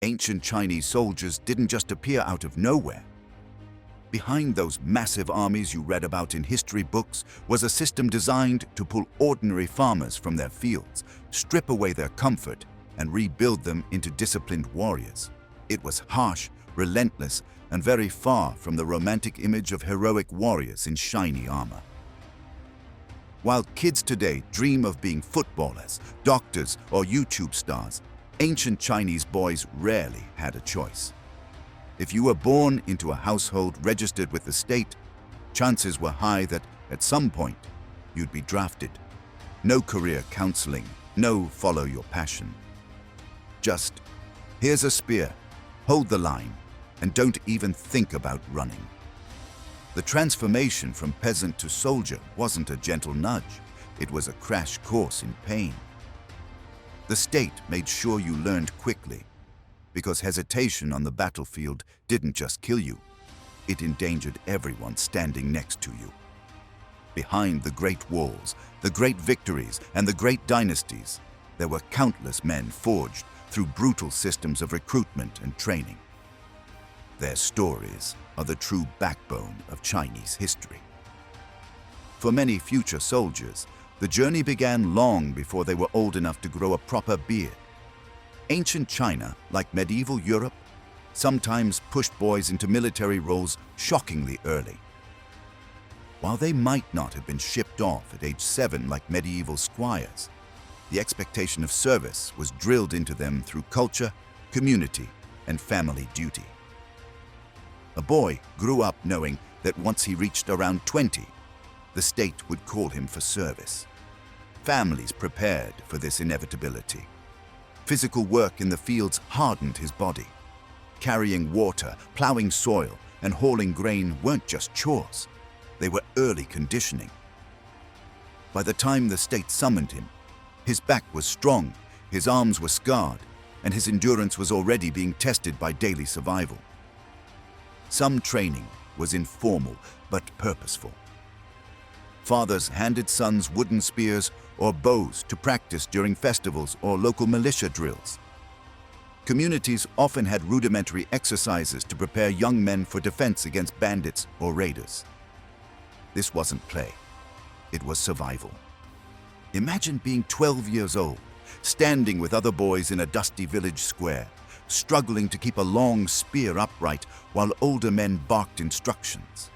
Ancient Chinese soldiers didn't just appear out of nowhere. Behind those massive armies you read about in history books was a system designed to pull ordinary farmers from their fields, strip away their comfort, and rebuild them into disciplined warriors. It was harsh, relentless, and very far from the romantic image of heroic warriors in shiny armor. While kids today dream of being footballers, doctors, or YouTube stars, ancient Chinese boys rarely had a choice. If you were born into a household registered with the state, chances were high that at some point you'd be drafted. No career counseling, no follow your passion. Just, here's a spear, hold the line, and don't even think about running. The transformation from peasant to soldier wasn't a gentle nudge, it was a crash course in pain. The state made sure you learned quickly, because hesitation on the battlefield didn't just kill you, it endangered everyone standing next to you. Behind the great walls, the great victories, and the great dynasties, there were countless men forged through brutal systems of recruitment and training. Their stories are the true backbone of Chinese history. For many future soldiers, the journey began long before they were old enough to grow a proper beard. Ancient China, like medieval Europe, sometimes pushed boys into military roles shockingly early. While they might not have been shipped off at age 7 like medieval squires, the expectation of service was drilled into them through culture, community, and family duty. A boy grew up knowing that once he reached around 20, the state would call him for service. Families prepared for this inevitability. Physical work in the fields hardened his body. Carrying water, plowing soil, and hauling grain weren't just chores. They were early conditioning. By the time the state summoned him, his back was strong, his arms were scarred, and his endurance was already being tested by daily survival. Some training was informal but purposeful. Fathers handed sons wooden spears or bows to practice during festivals or local militia drills. Communities often had rudimentary exercises to prepare young men for defense against bandits or raiders. This wasn't play, it was survival. Imagine being 12 years old, standing with other boys in a dusty village square, struggling to keep a long spear upright while older men barked instructions.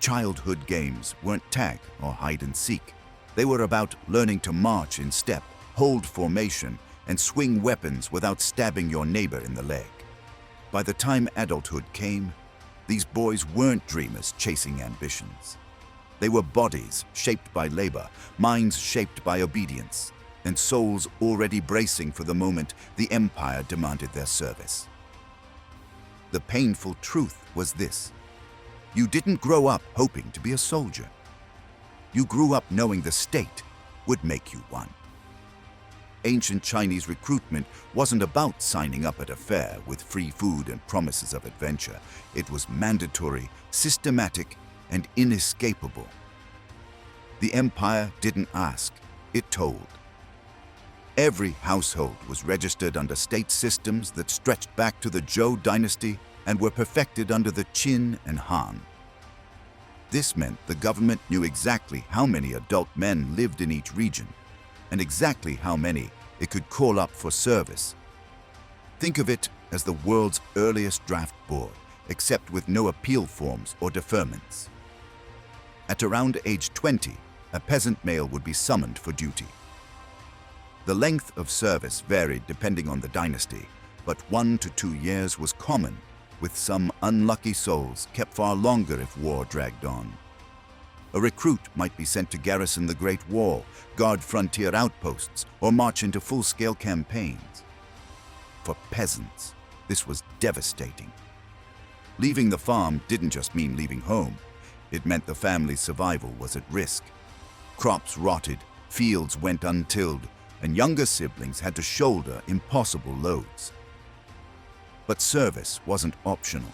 Childhood games weren't tag or hide and seek. They were about learning to march in step, hold formation, and swing weapons without stabbing your neighbor in the leg. By the time adulthood came, these boys weren't dreamers chasing ambitions. They were bodies shaped by labor, minds shaped by obedience, and souls already bracing for the moment the empire demanded their service. The painful truth was this: you didn't grow up hoping to be a soldier. You grew up knowing the state would make you one. Ancient Chinese recruitment wasn't about signing up at a fair with free food and promises of adventure. It was mandatory, systematic, and inescapable. The empire didn't ask, it told. Every household was registered under state systems that stretched back to the Zhou dynasty and were perfected under the Qin and Han. This meant the government knew exactly how many adult men lived in each region, and exactly how many it could call up for service. Think of it as the world's earliest draft board, except with no appeal forms or deferments. At around age 20, a peasant male would be summoned for duty. The length of service varied depending on the dynasty, but 1 to 2 years was common, with some unlucky souls kept far longer if war dragged on. A recruit might be sent to garrison the Great Wall, guard frontier outposts, or march into full-scale campaigns. For peasants, this was devastating. Leaving the farm didn't just mean leaving home. It meant the family's survival was at risk. Crops rotted, fields went untilled, and younger siblings had to shoulder impossible loads. But service wasn't optional.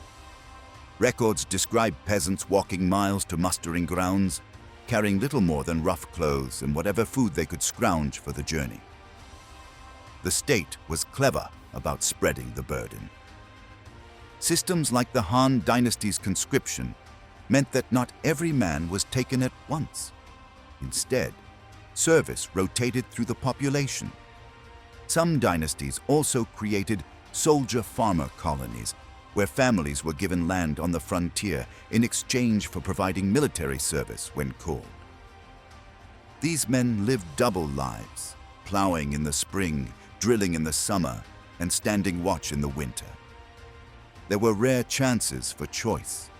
Records describe peasants walking miles to mustering grounds, carrying little more than rough clothes and whatever food they could scrounge for the journey. The state was clever about spreading the burden. Systems like the Han Dynasty's conscription meant that not every man was taken at once. Instead, service rotated through the population. Some dynasties also created soldier-farmer colonies, where families were given land on the frontier in exchange for providing military service when called. These men lived double lives, plowing in the spring, drilling in the summer, and standing watch in the winter. There were rare chances for choice.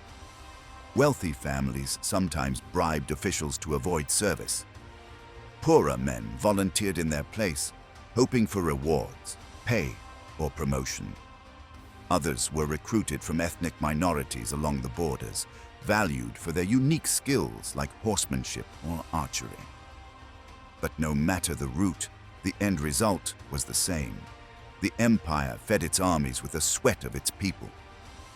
Wealthy families sometimes bribed officials to avoid service. Poorer men volunteered in their place, hoping for rewards, pay, or promotion. Others were recruited from ethnic minorities along the borders, valued for their unique skills like horsemanship or archery. But no matter the route, the end result was the same. The empire fed its armies with the sweat of its people.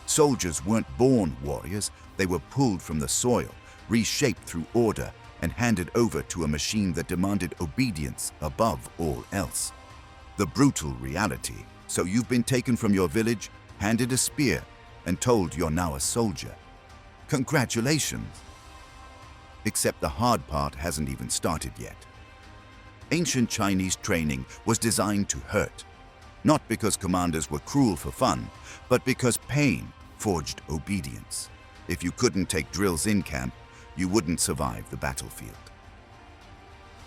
Soldiers weren't born warriors, they were pulled from the soil, reshaped through order, and handed over to a machine that demanded obedience above all else. The brutal reality: so you've been taken from your village, handed a spear, and told you're now a soldier. Congratulations! Except the hard part hasn't even started yet. Ancient Chinese training was designed to hurt, not because commanders were cruel for fun, but because pain forged obedience. If you couldn't take drills in camp, you wouldn't survive the battlefield.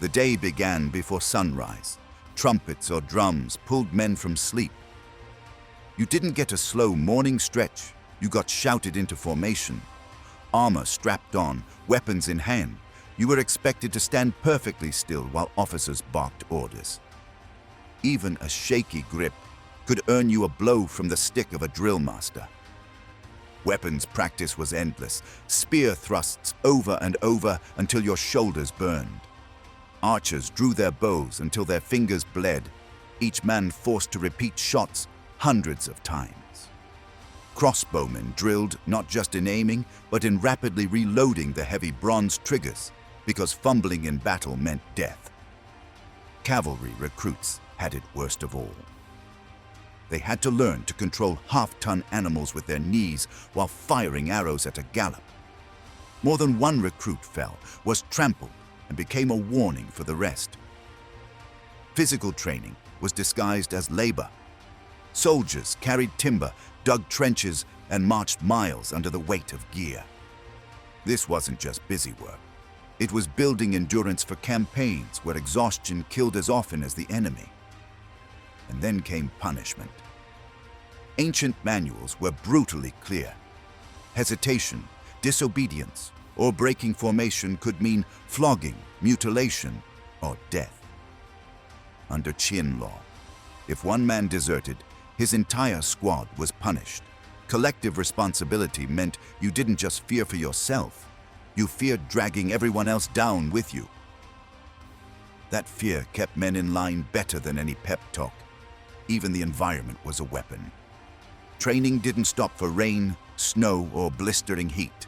The day began before sunrise. Trumpets or drums pulled men from sleep. You didn't get a slow morning stretch, you got shouted into formation. Armor strapped on, weapons in hand, you were expected to stand perfectly still while officers barked orders. Even a shaky grip could earn you a blow from the stick of a drill master. Weapons practice was endless, spear thrusts over and over until your shoulders burned. Archers drew their bows until their fingers bled, each man forced to repeat shots hundreds of times. Crossbowmen drilled not just in aiming, but in rapidly reloading the heavy bronze triggers, because fumbling in battle meant death. Cavalry recruits had it worst of all. They had to learn to control half-ton animals with their knees while firing arrows at a gallop. More than one recruit fell, was trampled, and became a warning for the rest. Physical training was disguised as labor. Soldiers carried timber, dug trenches, and marched miles under the weight of gear. This wasn't just busy work. It was building endurance for campaigns where exhaustion killed as often as the enemy. And then came punishment. Ancient manuals were brutally clear. Hesitation, disobedience, or breaking formation could mean flogging, mutilation, or death. Under Qin law, if one man deserted, his entire squad was punished. Collective responsibility meant you didn't just fear for yourself, you feared dragging everyone else down with you. That fear kept men in line better than any pep talk. Even the environment was a weapon. Training didn't stop for rain, snow, or blistering heat.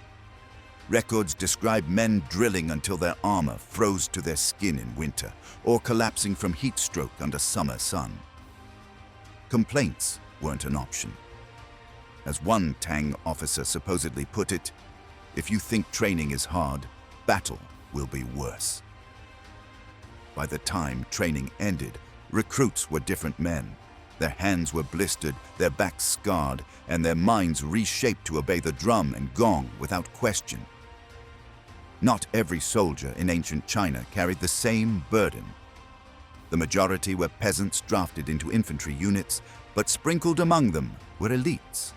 Records describe men drilling until their armor froze to their skin in winter, or collapsing from heat stroke under summer sun. Complaints weren't an option. As one Tang officer supposedly put it, "If you think training is hard, battle will be worse." By the time training ended, recruits were different men. Their hands were blistered, their backs scarred, and their minds reshaped to obey the drum and gong without question. Not every soldier in ancient China carried the same burden. The majority were peasants drafted into infantry units, but sprinkled among them were elites,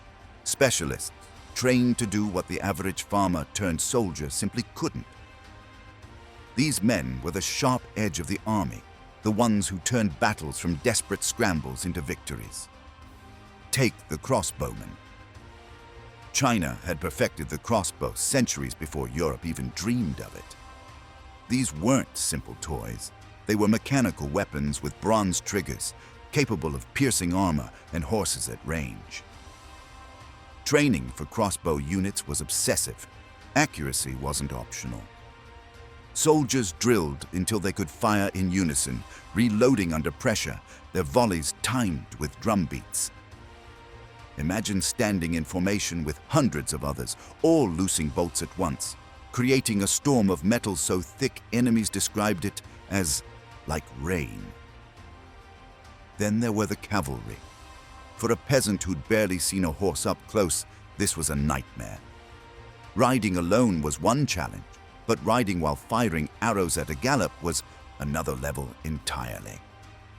specialists trained to do what the average farmer turned soldier simply couldn't. These men were the sharp edge of the army, the ones who turned battles from desperate scrambles into victories. Take the crossbowmen. China had perfected the crossbow centuries before Europe even dreamed of it. These weren't simple toys. They were mechanical weapons with bronze triggers, capable of piercing armor and horses at range. Training for crossbow units was obsessive. Accuracy wasn't optional. Soldiers drilled until they could fire in unison, reloading under pressure, their volleys timed with drum beats. Imagine standing in formation with hundreds of others, all loosing bolts at once, creating a storm of metal so thick enemies described it as like rain. Then there were the cavalry. For a peasant who'd barely seen a horse up close, this was a nightmare. Riding alone was one challenge, but riding while firing arrows at a gallop was another level entirely.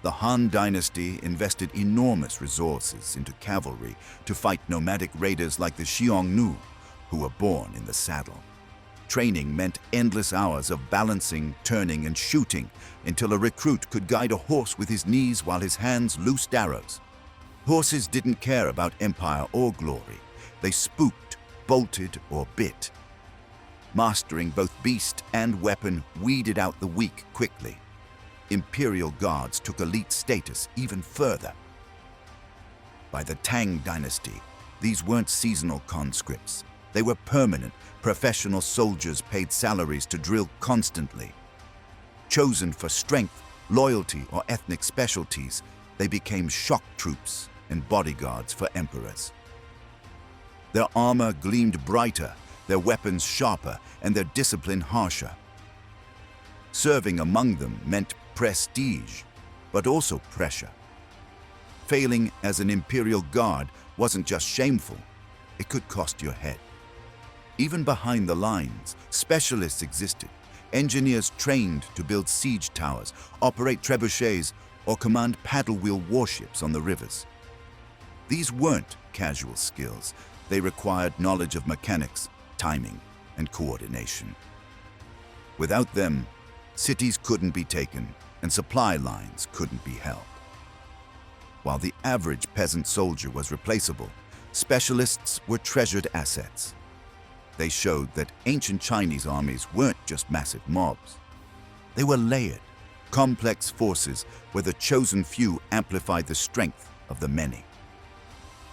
The Han Dynasty invested enormous resources into cavalry to fight nomadic raiders like the Xiongnu, who were born in the saddle. Training meant endless hours of balancing, turning, and shooting until a recruit could guide a horse with his knees while his hands loosed arrows. Horses didn't care about empire or glory. They spooked, bolted, or bit. Mastering both beast and weapon weeded out the weak quickly. Imperial guards took elite status even further. By the Tang Dynasty, these weren't seasonal conscripts. They were permanent, professional soldiers paid salaries to drill constantly. Chosen for strength, loyalty, or ethnic specialties, they became shock troops and bodyguards for emperors. Their armor gleamed brighter, their weapons sharper, and their discipline harsher. Serving among them meant prestige, but also pressure. Failing as an imperial guard wasn't just shameful, it could cost your head. Even behind the lines, specialists existed, engineers trained to build siege towers, operate trebuchets, or command paddle-wheel warships on the rivers. These weren't casual skills. They required knowledge of mechanics, timing, and coordination. Without them, cities couldn't be taken and supply lines couldn't be held. While the average peasant soldier was replaceable, specialists were treasured assets. They showed that ancient Chinese armies weren't just massive mobs. They were layered, complex forces where the chosen few amplified the strength of the many.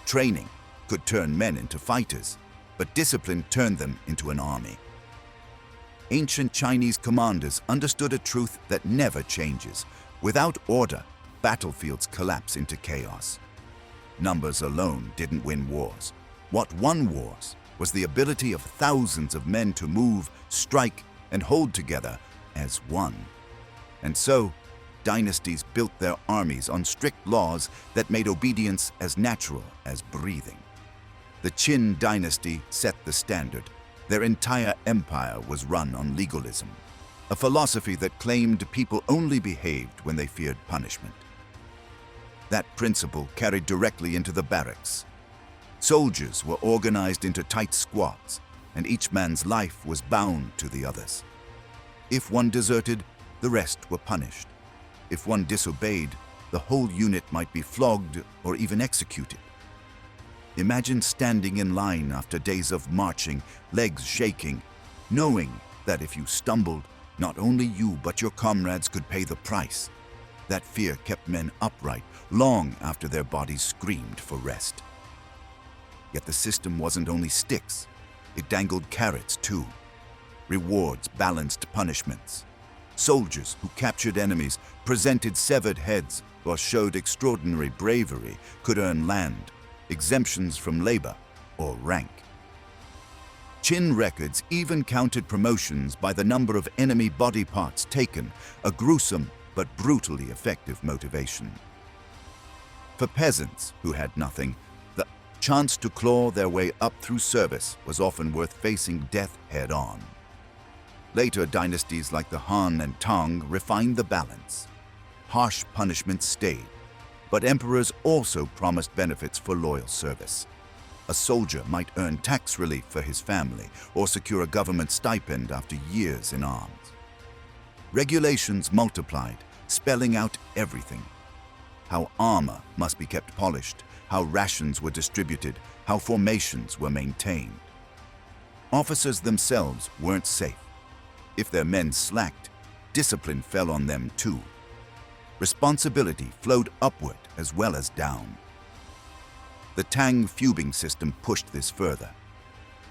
Training could turn men into fighters, but discipline turned them into an army. Ancient Chinese commanders understood a truth that never changes. Without order, battlefields collapse into chaos. Numbers alone didn't win wars. What won wars was the ability of thousands of men to move, strike, and hold together as one. And so, dynasties built their armies on strict laws that made obedience as natural as breathing. The Qin dynasty set the standard. Their entire empire was run on legalism, a philosophy that claimed people only behaved when they feared punishment. That principle carried directly into the barracks. Soldiers were organized into tight squads, and each man's life was bound to the others. If one deserted, the rest were punished. If one disobeyed, the whole unit might be flogged or even executed. Imagine standing in line after days of marching, legs shaking, knowing that if you stumbled, not only you but your comrades could pay the price. That fear kept men upright long after their bodies screamed for rest. Yet the system wasn't only sticks, it dangled carrots too. Rewards balanced punishments. Soldiers who captured enemies, presented severed heads, or showed extraordinary bravery could earn land, exemptions from labor, or rank. Qin records even counted promotions by the number of enemy body parts taken, a gruesome but brutally effective motivation. For peasants who had nothing, the chance to claw their way up through service was often worth facing death head-on. Later dynasties like the Han and Tang refined the balance. Harsh punishments stayed, but emperors also promised benefits for loyal service. A soldier might earn tax relief for his family or secure a government stipend after years in arms. Regulations multiplied, spelling out everything. How armor must be kept polished, how rations were distributed, how formations were maintained. Officers themselves weren't safe. If their men slacked, discipline fell on them too. Responsibility flowed upward as well as down. The Tang fubing system pushed this further.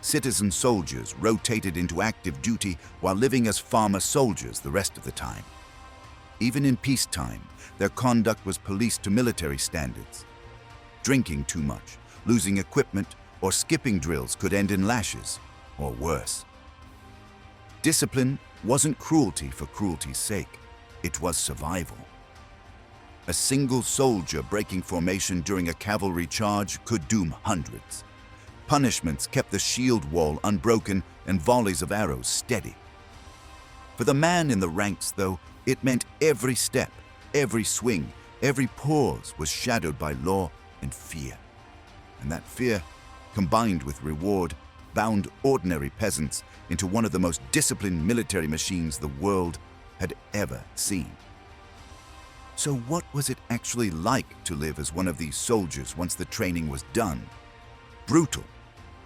citizen soldiers rotated into active duty while living as farmer soldiers the rest of the time. Even in peacetime, their conduct was policed to military standards. Drinking too much, losing equipment, or skipping drills could end in lashes, or worse. Discipline wasn't cruelty for cruelty's sake. It was survival. A single soldier breaking formation during a cavalry charge could doom hundreds. Punishments kept the shield wall unbroken and volleys of arrows steady. For the man in the ranks, though, it meant every step, every swing, every pause was shadowed by law and fear. And that fear, combined with reward, bound ordinary peasants into one of the most disciplined military machines the world had ever seen. So what was it actually like to live as one of these soldiers once the training was done? Brutal.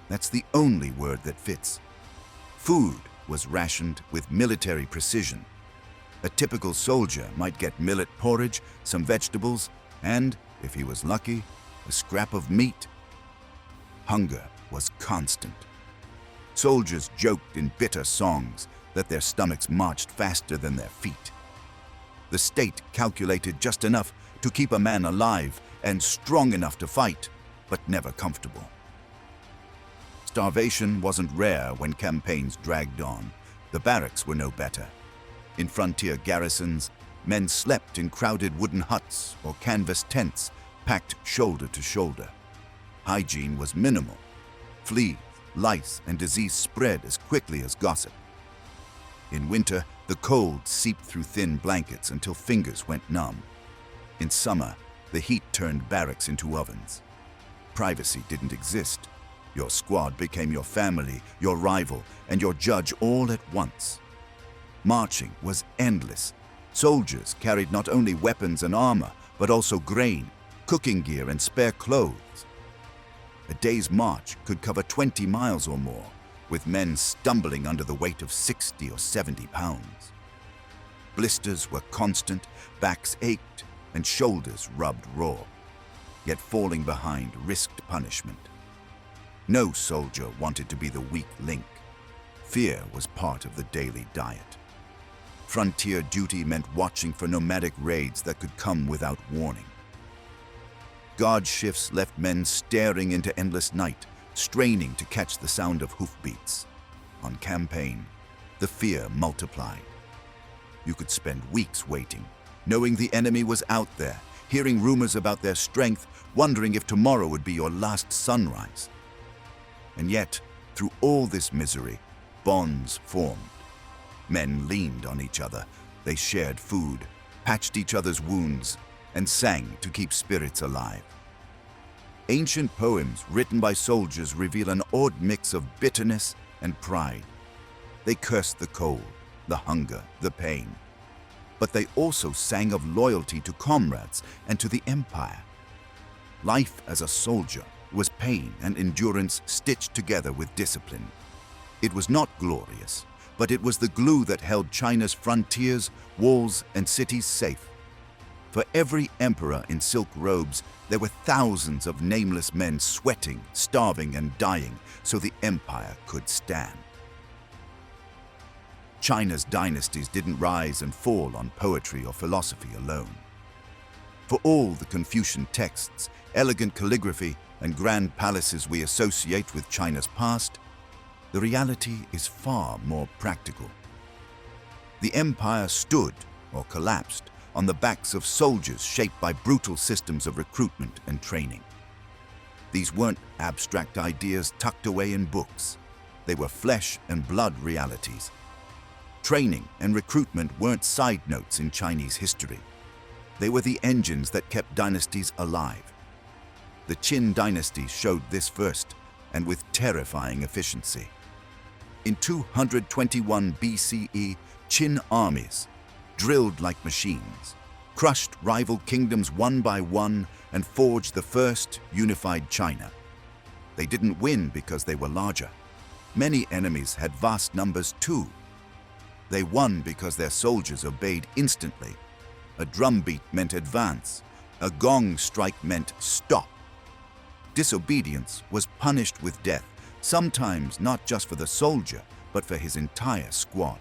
That's the only word that fits. Food was rationed with military precision. A typical soldier might get millet porridge, some vegetables, and, if he was lucky, a scrap of meat. Hunger was constant. Soldiers joked in bitter songs that their stomachs marched faster than their feet. The state calculated just enough to keep a man alive and strong enough to fight, but never comfortable. Starvation wasn't rare when campaigns dragged on. The barracks were no better. In frontier garrisons, men slept in crowded wooden huts or canvas tents packed shoulder to shoulder. Hygiene was minimal. Fleas, lice, and disease spread as quickly as gossip. In winter, the cold seeped through thin blankets until fingers went numb. In summer, the heat turned barracks into ovens. Privacy didn't exist. Your squad became your family, your rival, and your judge all at once. Marching was endless. Soldiers carried not only weapons and armor, but also grain, cooking gear, and spare clothes. A day's march could cover 20 miles or more, with men stumbling under the weight of 60 or 70 pounds. Blisters were constant, backs ached, and shoulders rubbed raw. Yet falling behind risked punishment. No soldier wanted to be the weak link. Fear was part of the daily diet. Frontier duty meant watching for nomadic raids that could come without warning. Guard shifts left men staring into endless night, straining to catch the sound of hoofbeats. On campaign, the fear multiplied. You could spend weeks waiting, knowing the enemy was out there, hearing rumors about their strength, wondering if tomorrow would be your last sunrise. And yet, through all this misery, bonds formed. Men leaned on each other, they shared food, patched each other's wounds, and sang to keep spirits alive. Ancient poems written by soldiers reveal an odd mix of bitterness and pride. They cursed the cold, the hunger, the pain. But they also sang of loyalty to comrades and to the empire. Life as a soldier was pain and endurance stitched together with discipline. It was not glorious, but it was the glue that held China's frontiers, walls, and cities safe. For every emperor in silk robes, there were thousands of nameless men sweating, starving, and dying so the empire could stand. China's dynasties didn't rise and fall on poetry or philosophy alone. For all the Confucian texts, elegant calligraphy, and grand palaces we associate with China's past, the reality is far more practical. The empire stood, or collapsed, on the backs of soldiers shaped by brutal systems of recruitment and training. These weren't abstract ideas tucked away in books. They were flesh and blood realities. Training and recruitment weren't side notes in Chinese history. They were the engines that kept dynasties alive. The Qin dynasty showed this first, and with terrifying efficiency. In 221 BCE, Qin armies, drilled like machines, crushed rival kingdoms one by one and forged the first unified China. They didn't win because they were larger. Many enemies had vast numbers too. They won because their soldiers obeyed instantly. A drumbeat meant advance. A gong strike meant stop. Disobedience was punished with death, sometimes not just for the soldier, but for his entire squad.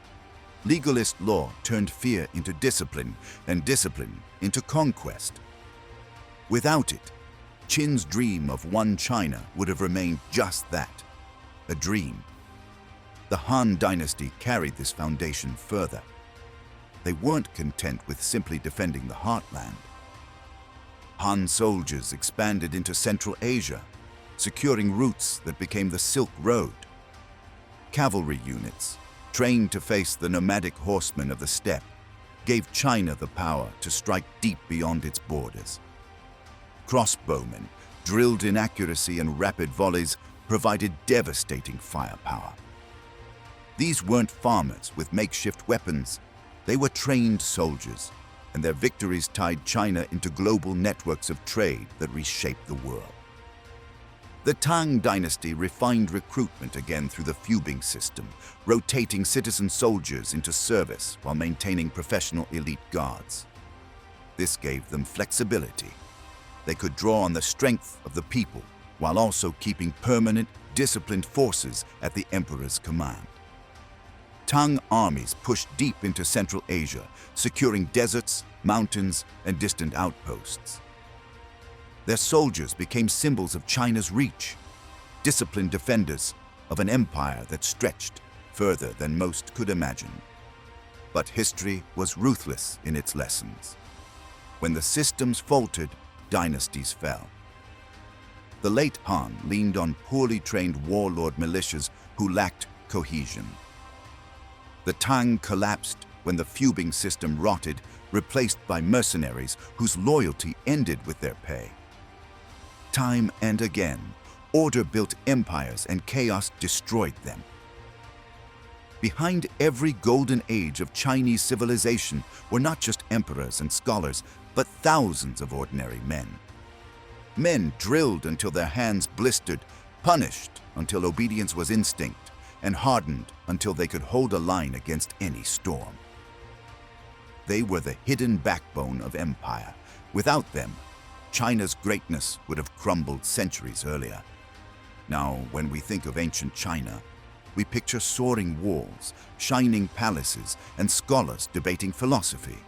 Legalist law turned fear into discipline, and discipline into conquest. Without it, Qin's dream of one China would have remained just that, a dream. The Han dynasty carried this foundation further. They weren't content with simply defending the heartland. Han soldiers expanded into Central Asia, securing routes that became the Silk Road. Cavalry units, trained to face the nomadic horsemen of the steppe, gave China the power to strike deep beyond its borders. Crossbowmen, drilled in accuracy and rapid volleys, provided devastating firepower. These weren't farmers with makeshift weapons. They were trained soldiers, and their victories tied China into global networks of trade that reshaped the world. The Tang dynasty refined recruitment again through the fubing system, rotating citizen soldiers into service while maintaining professional elite guards. This gave them flexibility. They could draw on the strength of the people while also keeping permanent, disciplined forces at the emperor's command. Tang armies pushed deep into Central Asia, securing deserts, mountains, and distant outposts. Their soldiers became symbols of China's reach, disciplined defenders of an empire that stretched further than most could imagine. But history was ruthless in its lessons. When the systems faltered, dynasties fell. The late Han leaned on poorly trained warlord militias who lacked cohesion. The Tang collapsed when the fubing system rotted, replaced by mercenaries whose loyalty ended with their pay. Time and again, order built empires and chaos destroyed them. Behind every golden age of Chinese civilization were not just emperors and scholars, but thousands of ordinary men. Men drilled until their hands blistered, punished until obedience was instinct, and hardened until they could hold a line against any storm. They were the hidden backbone of empire. Without them, China's greatness would have crumbled centuries earlier. Now, when we think of ancient China, we picture soaring walls, shining palaces, and scholars debating philosophy.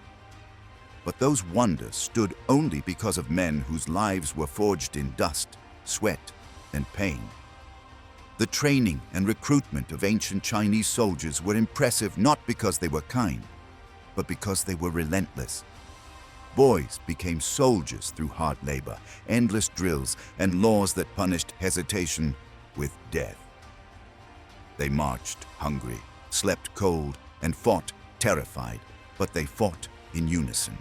But those wonders stood only because of men whose lives were forged in dust, sweat, and pain. The training and recruitment of ancient Chinese soldiers were impressive not because they were kind, but because they were relentless. Boys became soldiers through hard labor, endless drills, and laws that punished hesitation with death. They marched hungry, slept cold, and fought terrified, but they fought in unison.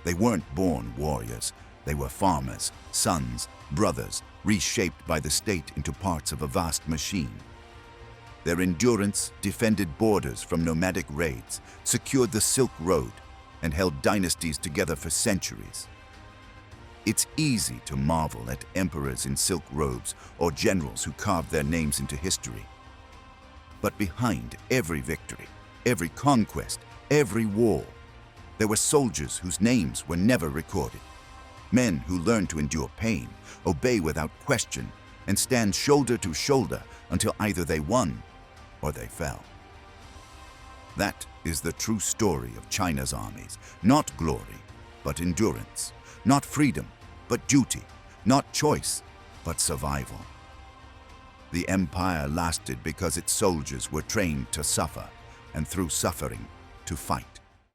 They weren't born warriors. They were farmers, sons, brothers, reshaped by the state into parts of a vast machine. Their endurance defended borders from nomadic raids, secured the Silk Road, and held dynasties together for centuries. It's easy to marvel at emperors in silk robes or generals who carved their names into history. But behind every victory, every conquest, every war, there were soldiers whose names were never recorded. Men who learned to endure pain, obey without question, and stand shoulder to shoulder until either they won or they fell. That is the true story of China's armies. Not glory, but endurance. Not freedom, but duty. Not choice, but survival. The empire lasted because its soldiers were trained to suffer, and through suffering, to fight.